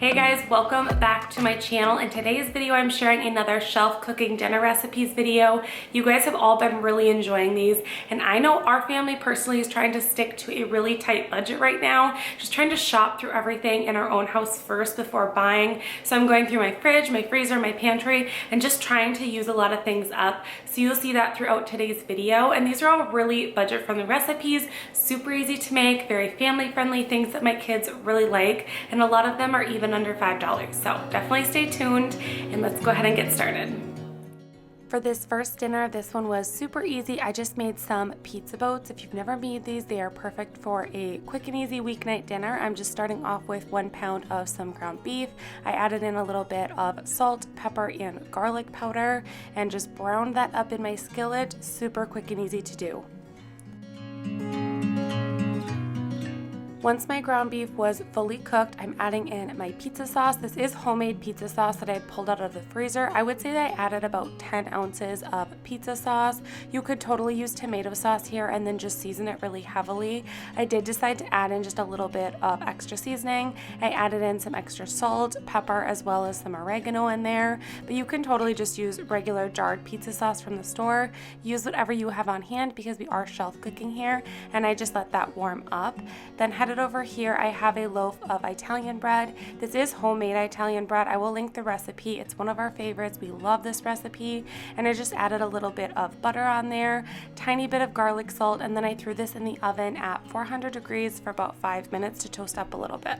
Hey guys, welcome back to my channel. In today's video, I'm sharing another shelf cooking dinner recipes video. You guys have all been really enjoying these, and I know our family personally is trying to stick to a really tight budget right now, just trying to shop through everything in our own house first before buying. So I'm going through my fridge, my freezer, my pantry, and just trying to use a lot of things up. So you'll see that throughout today's video, and these are all really budget-friendly recipes, super easy to make, very family-friendly, things that my kids really like, and a lot of them are even under $5. So definitely stay tuned and let's go ahead and get started. For this first dinner, this one was super easy. I just made some pizza boats. If you've never made these, they are perfect for a quick and easy weeknight dinner. I'm just starting off with 1 pound of some ground beef. I added in a little bit of salt, pepper, and garlic powder and just browned that up in my skillet. Super quick and easy to do. Once my ground beef was fully cooked, I'm adding in my pizza sauce. This is homemade pizza sauce that I pulled out of the freezer. I would say that I added about 10 ounces of pizza sauce. You could totally use tomato sauce here and then just season it really heavily. I did decide to add in just a little bit of extra seasoning. I added in some extra salt, pepper, as well as some oregano in there, but you can totally just use regular jarred pizza sauce from the store. Use whatever you have on hand because we are shelf cooking here, and I just let that warm up. Then headed over here, I have a loaf of Italian bread. This is homemade Italian bread. I will link the recipe. It's one of our favorites. We love this recipe, and I just added a little bit of butter on there, tiny bit of garlic salt, and then I threw this in the oven at 400 degrees for about 5 minutes to toast up a little bit.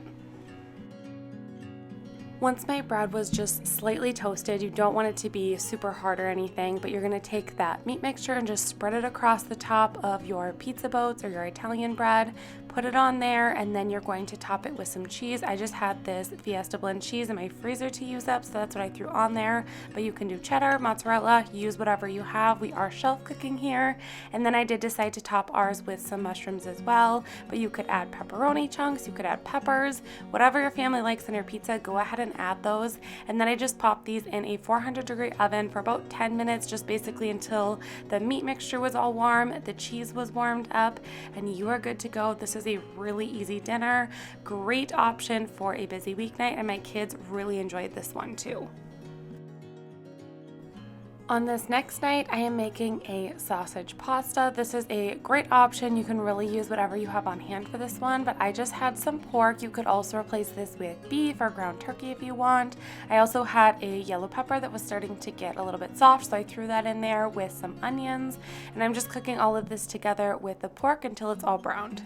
Once my bread was just slightly toasted, you don't want it to be super hard or anything, but you're gonna take that meat mixture and just spread it across the top of your pizza boats or your Italian bread, put it on there, and then you're going to top it with some cheese. I just had this Fiesta blend cheese in my freezer to use up, so that's what I threw on there, but you can do cheddar, mozzarella, use whatever you have. We are shelf cooking here. And then I did decide to top ours with some mushrooms as well, but you could add pepperoni chunks, you could add peppers, whatever your family likes on your pizza, go ahead and add those. And then I just popped these in a 400-degree oven for about 10 minutes, just basically until the meat mixture was all warm, the cheese was warmed up, and you are good to go. This is a really easy dinner, great option for a busy weeknight, and my kids really enjoyed this one too. On this next night, I am making a sausage pasta. This is a great option. You can really use whatever you have on hand for this one, but I just had some pork. You could also replace this with beef or ground turkey if you want. I also had a yellow pepper that was starting to get a little bit soft, so I threw that in there with some onions, and I'm just cooking all of this together with the pork until it's all browned.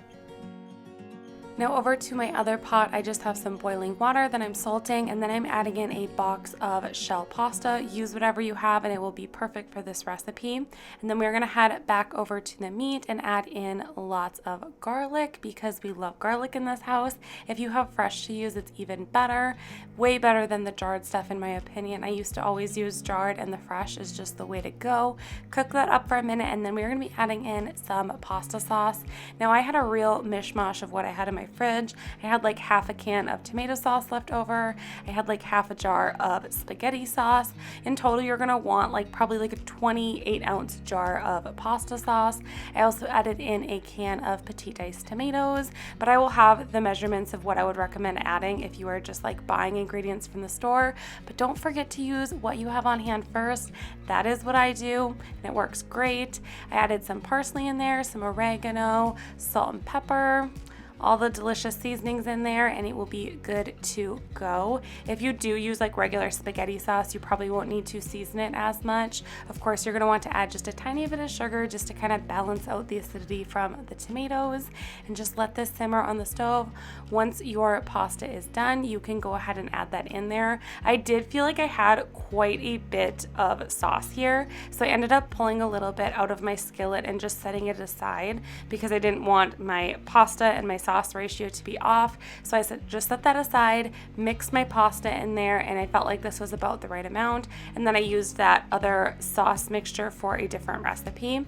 Now over to my other pot, I just have some boiling water that I'm salting, and then I'm adding in a box of shell pasta. Use whatever you have and it will be perfect for this recipe. And then we're gonna head back over to the meat and add in lots of garlic because we love garlic in this house. If you have fresh to use, it's even better. Way better than the jarred stuff in my opinion. I used to always use jarred, and the fresh is just the way to go. Cook that up for a minute, and then we're gonna be adding in some pasta sauce. Now I had a real mishmash of what I had in my fridge. I had like half a can of tomato sauce left over. I had like half a jar of spaghetti sauce. In total, you're gonna want probably a 28-ounce jar of pasta sauce. I also added in a can of petite diced tomatoes, but I will have the measurements of what I would recommend adding if you are just buying ingredients from the store. But don't forget to use what you have on hand first. That is what I do, and it works great. I added some parsley in there, some oregano, salt and pepper, all the delicious seasonings in there, and it will be good to go. If you do use regular spaghetti sauce, you probably won't need to season it as much. Of course, you're going to want to add just a tiny bit of sugar just to kind of balance out the acidity from the tomatoes, and just let this simmer on the stove. Once your pasta is done, you can go ahead and add that in there. I did feel like I had quite a bit of sauce here, so I ended up pulling a little bit out of my skillet and just setting it aside because I didn't want my pasta and my sauce ratio to be off. So I said just set that aside, mix my pasta in there, and I felt like this was about the right amount, and then I used that other sauce mixture for a different recipe.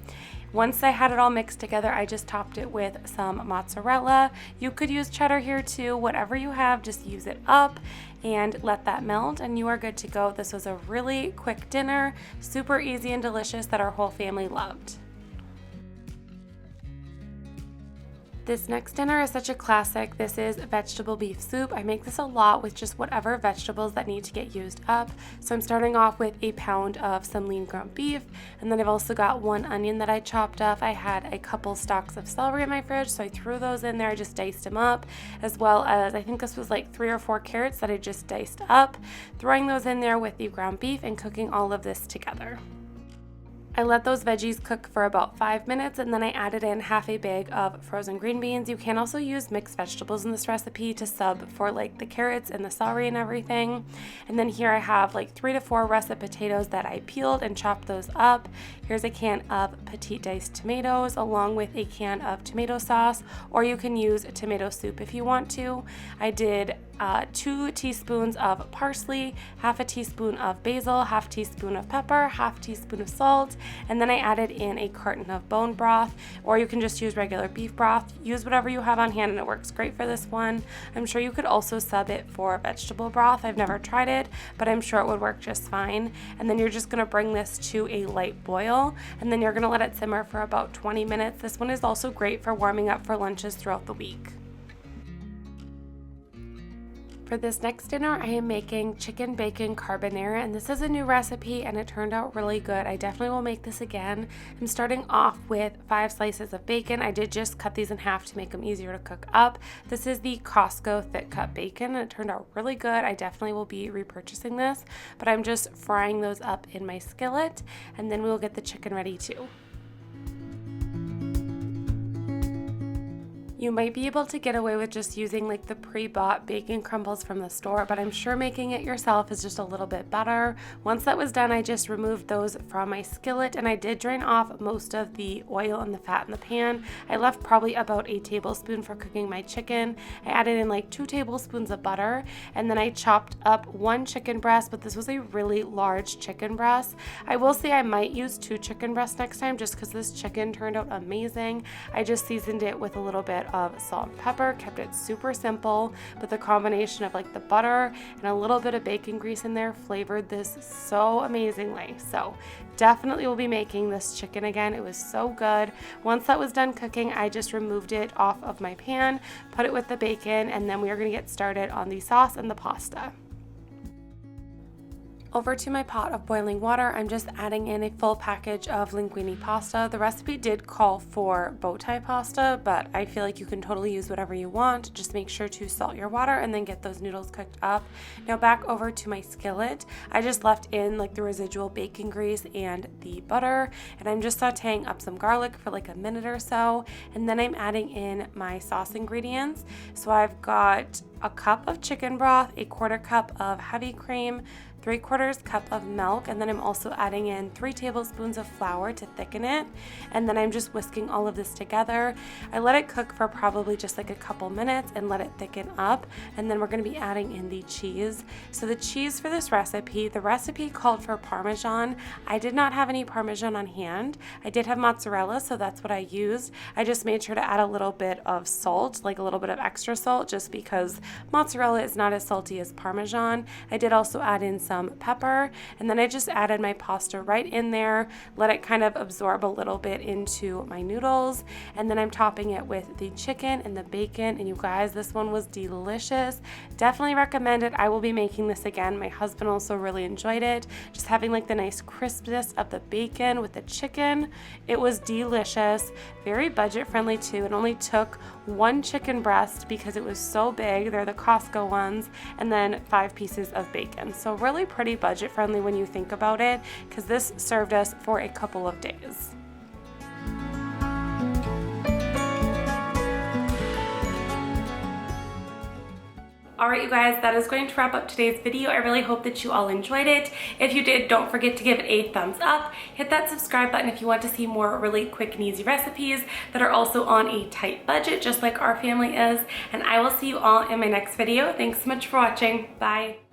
Once I had it all mixed together, I just topped it with some mozzarella. You could use cheddar here too. Whatever you have, just use it up and let that melt, and you are good to go. This was a really quick dinner, super easy and delicious that our whole family loved. This next dinner is such a classic. This is vegetable beef soup. I make this a lot with just whatever vegetables that need to get used up. So I'm starting off with a pound of some lean ground beef, and then I've also got 1 onion that I chopped up. I had a couple stalks of celery in my fridge, so I threw those in there. I just diced them up, as well as I think this was like 3 or 4 carrots that I just diced up. Throwing those in there with the ground beef and cooking all of this together. I let those veggies cook for about 5 minutes, and then I added in half a bag of frozen green beans. You can also use mixed vegetables in this recipe to sub for like the carrots and the celery and everything. And then here I have like 3 to 4 russet potatoes that I peeled and chopped those up. Here's a can of petite diced tomatoes along with a can of tomato sauce, or you can use tomato soup if you want to. I did 2 teaspoons of parsley, half a teaspoon of basil, half teaspoon of pepper, half teaspoon of salt, and then I added in a carton of bone broth, or you can just use regular beef broth. Use whatever you have on hand and it works great for this one. I'm sure you could also sub it for vegetable broth. I've never tried it, but I'm sure it would work just fine. And then you're just going to bring this to a light boil, and then you're going to let it simmer for about 20 minutes. This one is also great for warming up for lunches throughout the week. For this next dinner, I am making chicken bacon carbonara, and this is a new recipe and it turned out really good. I definitely will make this again. I'm starting off with 5 slices of bacon. I did just cut these in half to make them easier to cook up. This is the Costco thick cut bacon and it turned out really good. I definitely will be repurchasing this, but I'm just frying those up in my skillet, and then we will get the chicken ready too. You might be able to get away with just using like the pre-bought bacon crumbles from the store, but I'm sure making it yourself is just a little bit better. Once that was done, I just removed those from my skillet, and I did drain off most of the oil and the fat in the pan. I left probably about a tablespoon for cooking my chicken. I added in like 2 tablespoons of butter, and then I chopped up 1 chicken breast, but this was a really large chicken breast. I will say I might use 2 chicken breasts next time just because this chicken turned out amazing. I just seasoned it with a little bit of salt and pepper, kept it super simple, but the combination of like the butter and a little bit of bacon grease in there flavored this so amazingly. So definitely will be making this chicken again. It was so good. Once that was done cooking, I just removed it off of my pan, put it with the bacon, and then we are going to get started on the sauce and the pasta. Over to my pot of boiling water, I'm just adding in a full package of linguine pasta. The recipe did call for bow tie pasta, but I feel like you can totally use whatever you want. Just make sure to salt your water and then get those noodles cooked up. Now back over to my skillet, I just left in like the residual bacon grease and the butter, and I'm just sauteing up some garlic for like a minute or so, and then I'm adding in my sauce ingredients. So I've got a cup of chicken broth, a 1/4 cup of heavy cream, 3/4 cup of milk, and then I'm also adding in 3 tablespoons of flour to thicken it, and then I'm just whisking all of this together. I let it cook for probably just like a couple minutes and let it thicken up, and then we're going to be adding in the cheese. So the cheese for this recipe, the recipe called for Parmesan. I did not have any Parmesan on hand. I did have mozzarella, so that's what I used. I just made sure to add a little bit of salt, like a little bit of extra salt, just because mozzarella is not as salty as Parmesan. I did also add in some pepper, and then I just added my pasta right in there, let it kind of absorb a little bit into my noodles, and then I'm topping it with the chicken and the bacon. And you guys, this one was delicious. Definitely recommend it. I will be making this again. My husband also really enjoyed it. Just having like the nice crispness of the bacon with the chicken. It was delicious. Very budget friendly too. It only took 1 chicken breast because it was so big. They're the Costco ones, and then 5 pieces of bacon. So really pretty budget friendly when you think about it, because this served us for a couple of days. Alright you guys, that is going to wrap up today's video. I really hope that you all enjoyed it. If you did, don't forget to give it a thumbs up. Hit that subscribe button if you want to see more really quick and easy recipes that are also on a tight budget, just like our family is. And I will see you all in my next video. Thanks so much for watching. Bye.